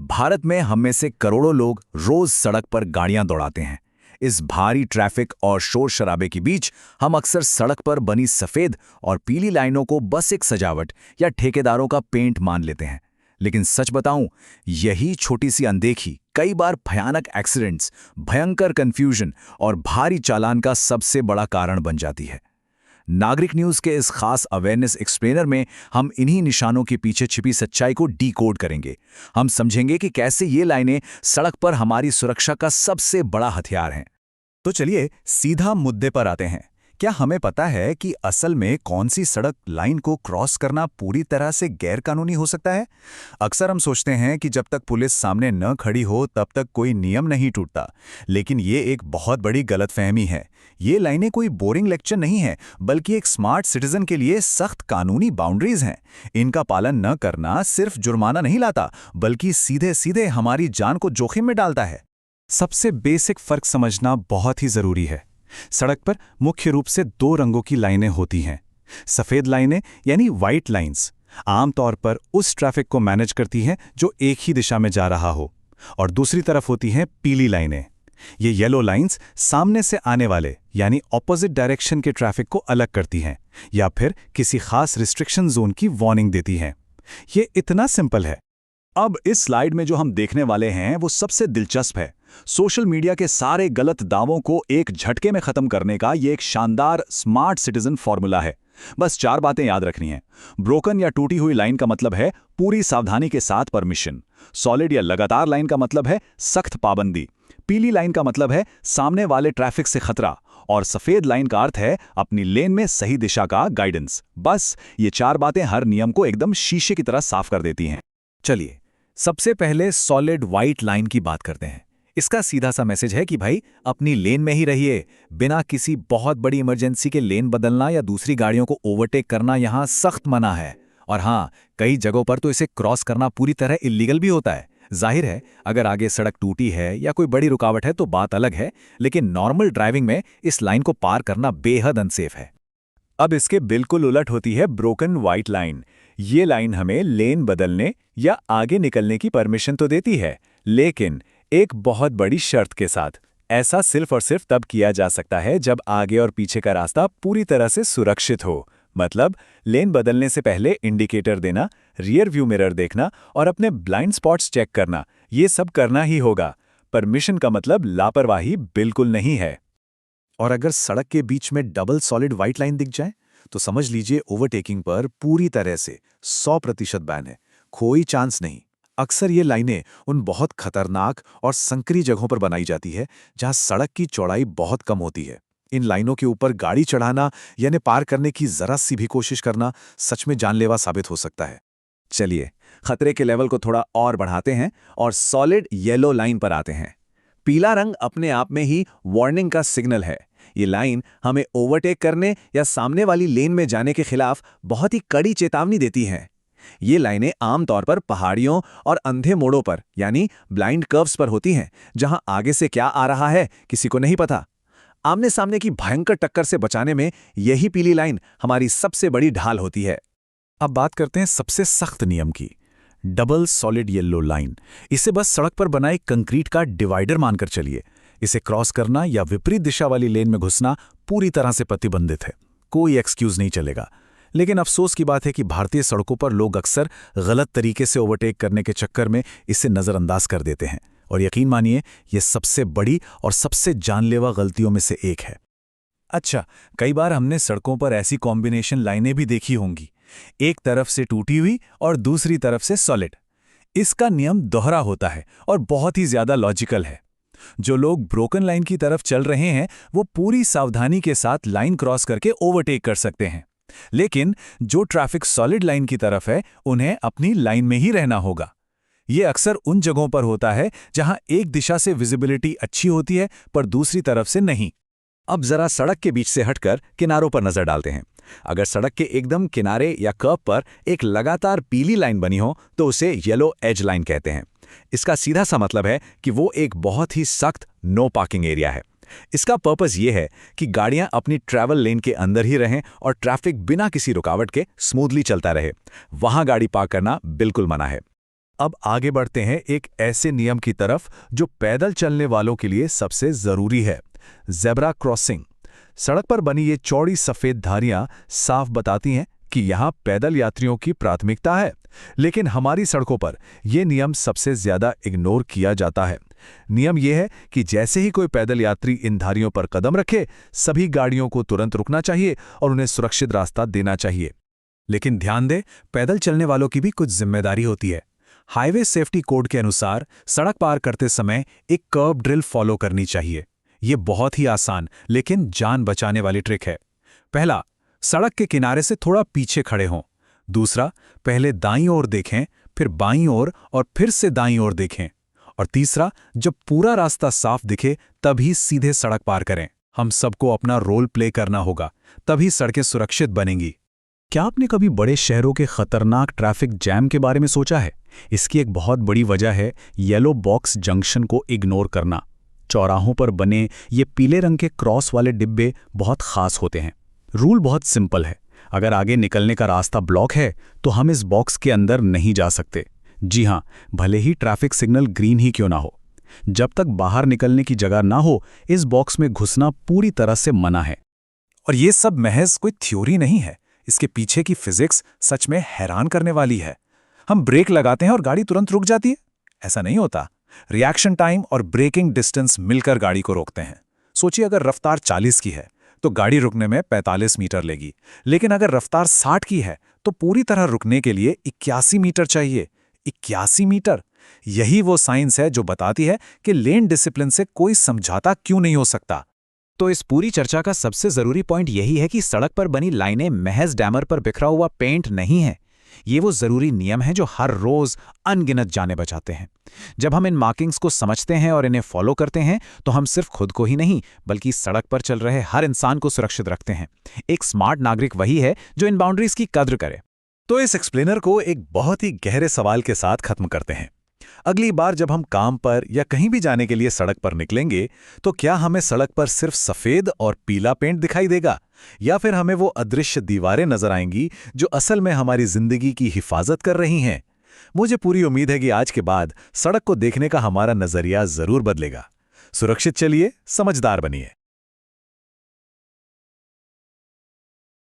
भारत में हम में से करोड़ों लोग रोज सड़क पर गाड़ियां दौड़ाते हैं। इस भारी ट्रैफिक और शोर शराबे के बीच हम अक्सर सड़क पर बनी सफेद और पीली लाइनों को बस एक सजावट या ठेकेदारों का पेंट मान लेते हैं। लेकिन सच बताऊं, यही छोटी सी अनदेखी कई बार भयानक एक्सीडेंट्स, भयंकर कंफ्यूजन और भारी चालान का सबसे बड़ा कारण बन जाती है। नागरिक न्यूज के इस खास अवेयरनेस एक्सप्लेनर में हम इन्हीं निशानों के पीछे छिपी सच्चाई को डीकोड करेंगे। हम समझेंगे कि कैसे ये लाइनें सड़क पर हमारी सुरक्षा का सबसे बड़ा हथियार हैं। तो चलिए सीधा मुद्दे पर आते हैं। क्या हमें पता है कि असल में कौन सी सड़क लाइन को क्रॉस करना पूरी तरह से गैरकानूनी हो सकता है? अक्सर हम सोचते हैं कि जब तक पुलिस सामने न खड़ी हो तब तक कोई नियम नहीं टूटता, लेकिन ये एक बहुत बड़ी गलतफहमी है। ये लाइनें कोई बोरिंग लेक्चर नहीं है, बल्कि एक स्मार्ट सिटीजन के लिए सख्त कानूनी बाउंड्रीज हैं। इनका पालन न करना सिर्फ जुर्माना नहीं लाता, बल्कि सीधे सीधे हमारी जान को जोखिम में डालता है। सबसे बेसिक फर्क समझना बहुत ही जरूरी है। सड़क पर मुख्य रूप से दो रंगों की लाइनें होती हैं। सफेद लाइनें यानी व्हाइट लाइंस आमतौर पर उस ट्रैफिक को मैनेज करती हैं जो एक ही दिशा में जा रहा हो, और दूसरी तरफ होती हैं पीली लाइनें। ये येलो लाइंस सामने से आने वाले यानी ऑपोजिट डायरेक्शन के ट्रैफिक को अलग करती हैं या फिर किसी खास रिस्ट्रिक्शन जोन की वार्निंग देती हैं। ये इतना सिंपल है। अब इस स्लाइड में जो हम देखने वाले हैं वो सबसे दिलचस्प है। सोशल मीडिया के सारे गलत दावों को एक झटके में खत्म करने का ये एक शानदार स्मार्ट सिटीजन फॉर्मूला है। बस 4 बातें याद रखनी हैं। ब्रोकन या टूटी हुई लाइन का मतलब है पूरी सावधानी के साथ परमिशन। सॉलिड या लगातार लाइन का मतलब है सख्त पाबंदी। पीली लाइन का मतलब है सामने वाले ट्रैफिक से खतरा, और सफेद लाइन का अर्थ है अपनी लेन में सही दिशा का गाइडेंस। बस ये 4 बातें हर नियम को एकदम शीशे की तरह साफ कर देती हैं। चलिए सबसे पहले सॉलिड व्हाइट लाइन की बात करते हैं। इसका सीधा सा मैसेज है कि भाई अपनी लेन में ही रहिए। बिना किसी बहुत बड़ी इमरजेंसी के लेन बदलना या दूसरी गाड़ियों को ओवरटेक करना यहाँ सख्त मना है। और हाँ, कई जगहों पर तो इसे क्रॉस करना पूरी तरह इल्लीगल भी होता है। जाहिर है, अगर आगे सड़क टूटी है या कोई बड़ी रुकावट है तो बात अलग है, लेकिन नॉर्मल ड्राइविंग में इस लाइन को पार करना बेहद अनसेफ है। अब इसके बिल्कुल उलट होती है ब्रोकन व्हाइट लाइन। ये लाइन हमें लेन बदलने या आगे निकलने की परमिशन तो देती है, लेकिन एक बहुत बड़ी शर्त के साथ। ऐसा सिर्फ और सिर्फ तब किया जा सकता है जब आगे और पीछे का रास्ता पूरी तरह से सुरक्षित हो। मतलब लेन बदलने से पहले इंडिकेटर देना, रियर व्यू मिरर देखना और अपने ब्लाइंड स्पॉट्स चेक करना, ये सब करना ही होगा। परमिशन का मतलब लापरवाही बिल्कुल नहीं है। और अगर सड़क के बीच में डबल सॉलिड व्हाइट लाइन दिख जाए तो समझ लीजिए ओवरटेकिंग पर पूरी तरह से 100% बैन है। कोई चांस नहीं। अक्सर ये लाइनें उन बहुत खतरनाक और संकरी जगहों पर बनाई जाती है जहां सड़क की चौड़ाई बहुत कम होती है। इन लाइनों के ऊपर गाड़ी चढ़ाना यानी पार करने की जरा सी भी कोशिश करना सच में जानलेवा साबित हो सकता है। चलिए खतरे के लेवल को थोड़ा और बढ़ाते हैं और सॉलिड येलो लाइन पर आते हैं। पीला रंग अपने आप में ही वार्निंग का सिग्नल है। ये लाइन हमें ओवरटेक करने या सामने वाली लेन में जाने के खिलाफ बहुत ही कड़ी चेतावनी देती हैं। ये लाइनें आमतौर पर पहाड़ियों और अंधे मोड़ों पर यानी ब्लाइंड कर्व्स पर होती हैं, जहां आगे से क्या आ रहा है किसी को नहीं पता। आमने सामने की भयंकर टक्कर से बचाने में यही पीली लाइन हमारी सबसे बड़ी ढाल होती है। अब बात करते हैं सबसे सख्त नियम की, डबल सॉलिड येलो लाइन। इसे बस सड़क पर बनाए कंक्रीट का डिवाइडर मानकर चलिए। इसे क्रॉस करना या विपरीत दिशा वाली लेन में घुसना पूरी तरह से प्रतिबंधित है। कोई एक्सक्यूज नहीं चलेगा। लेकिन अफसोस की बात है कि भारतीय सड़कों पर लोग अक्सर गलत तरीके से ओवरटेक करने के चक्कर में इसे नज़रअंदाज कर देते हैं, और यकीन मानिए ये सबसे बड़ी और सबसे जानलेवा गलतियों में से एक है। अच्छा, कई बार हमने सड़कों पर ऐसी कॉम्बिनेशन लाइनें भी देखी होंगी, एक तरफ से टूटी हुई और दूसरी तरफ से सॉलिड। इसका नियम दोहरा होता है और बहुत ही ज्यादा लॉजिकल है। जो लोग ब्रोकन लाइन की तरफ चल रहे हैं वो पूरी सावधानी के साथ लाइन क्रॉस करके ओवरटेक कर सकते हैं, लेकिन जो ट्रैफिक सॉलिड लाइन की तरफ है उन्हें अपनी लाइन में ही रहना होगा। ये अक्सर उन जगहों पर होता है जहां एक दिशा से विजिबिलिटी अच्छी होती है पर दूसरी तरफ से नहीं। अब जरा सड़क के बीच से हटकर किनारों पर नजर डालते हैं। अगर सड़क के एकदम किनारे या कर्ब पर एक लगातार पीली लाइन बनी हो तो उसे येलो एज लाइन कहते हैं। इसका सीधा सा मतलब है कि वो एक बहुत ही सख्त नो पार्किंग एरिया है। इसका पर्पस ये है कि गाड़ियां अपनी ट्रैवल लेन के अंदर ही रहें और ट्रैफिक बिना किसी रुकावट के स्मूथली चलता रहे। वहां गाड़ी पार्क करना बिल्कुल मना है। अब आगे बढ़ते हैं एक ऐसे नियम की तरफ जो पैदल चलने वालों के लिए सबसे जरूरी है, ज़ेब्रा क्रॉसिंग। सड़क पर बनी ये चौड़ी सफेद धारियां साफ बताती हैं कि यहाँ पैदल यात्रियों की प्राथमिकता है, लेकिन हमारी सड़कों पर यह नियम सबसे ज्यादा इग्नोर किया जाता है। नियम यह है कि जैसे ही कोई पैदल यात्री इन धारियों पर कदम रखे, सभी गाड़ियों को तुरंत रुकना चाहिए और उन्हें सुरक्षित रास्ता देना चाहिए। लेकिन ध्यान दें, पैदल चलने वालों की भी कुछ जिम्मेदारी होती है। हाईवे सेफ्टी कोड के अनुसार सड़क पार करते समय एक कर्ब ड्रिल फॉलो करनी चाहिए। ये बहुत ही आसान लेकिन जान बचाने वाली ट्रिक है। पहला, सड़क के किनारे से थोड़ा पीछे खड़े हों। दूसरा, पहले दाईं ओर देखें, फिर बाईं ओर और फिर से दाईं ओर देखें। और तीसरा, जब पूरा रास्ता साफ दिखे तभी सीधे सड़क पार करें। हम सबको अपना रोल प्ले करना होगा, तभी सड़कें सुरक्षित बनेंगी। क्या आपने कभी बड़े शहरों के खतरनाक ट्रैफिक जैम के बारे में सोचा है? इसकी एक बहुत बड़ी वजह है येलो बॉक्स जंक्शन को इग्नोर करना। चौराहों पर बने ये पीले रंग के क्रॉस वाले डिब्बे बहुत खास होते हैं। रूल बहुत सिंपल है, अगर आगे निकलने का रास्ता ब्लॉक है तो हम इस बॉक्स के अंदर नहीं जा सकते। जी हां, भले ही ट्रैफिक सिग्नल ग्रीन ही क्यों ना हो। जब तक बाहर निकलने की जगह ना हो, इस बॉक्स में घुसना पूरी तरह से मना है। और ये सब महज कोई थ्योरी नहीं है, इसके पीछे की फिजिक्स सच में हैरान करने वाली है। हम ब्रेक लगाते हैं और गाड़ी तुरंत रुक जाती है? ऐसा नहीं होता। रिएक्शन टाइम और ब्रेकिंग डिस्टेंस मिलकर गाड़ी को रोकते हैं। सोचिए, अगर रफ्तार 40 की है तो गाड़ी रुकने में 45 मीटर लेगी, लेकिन अगर रफ्तार 60 की है तो पूरी तरह रुकने के लिए 81 मीटर चाहिए। 81 मीटर! यही वो साइंस है जो बताती है कि लेन डिसिप्लिन से कोई समझौता क्यों नहीं हो सकता। तो इस पूरी चर्चा का सबसे जरूरी पॉइंट यही है कि सड़क पर बनी लाइनें महज डैमर पर बिखरा हुआ पेंट नहीं है। ये वो जरूरी नियम हैं जो हर रोज अनगिनत जाने बचाते हैं। जब हम इन मार्किंग्स को समझते हैं और इन्हें फॉलो करते हैं तो हम सिर्फ खुद को ही नहीं बल्कि सड़क पर चल रहे हर इंसान को सुरक्षित रखते हैं। एक स्मार्ट नागरिक वही है जो इन बाउंड्रीज की कद्र करे। तो इस एक्सप्लेनर को एक बहुत ही गहरे सवाल के साथ खत्म करते हैं। अगली बार जब हम काम पर या कहीं भी जाने के लिए सड़क पर निकलेंगे तो क्या हमें सड़क पर सिर्फ सफेद और पीला पेंट दिखाई देगा, या फिर हमें वो अदृश्य दीवारें नजर आएंगी जो असल में हमारी जिंदगी की हिफाजत कर रही हैं? मुझे पूरी उम्मीद है कि आज के बाद सड़क को देखने का हमारा नजरिया जरूर बदलेगा। सुरक्षित चलिए, समझदार बनिए।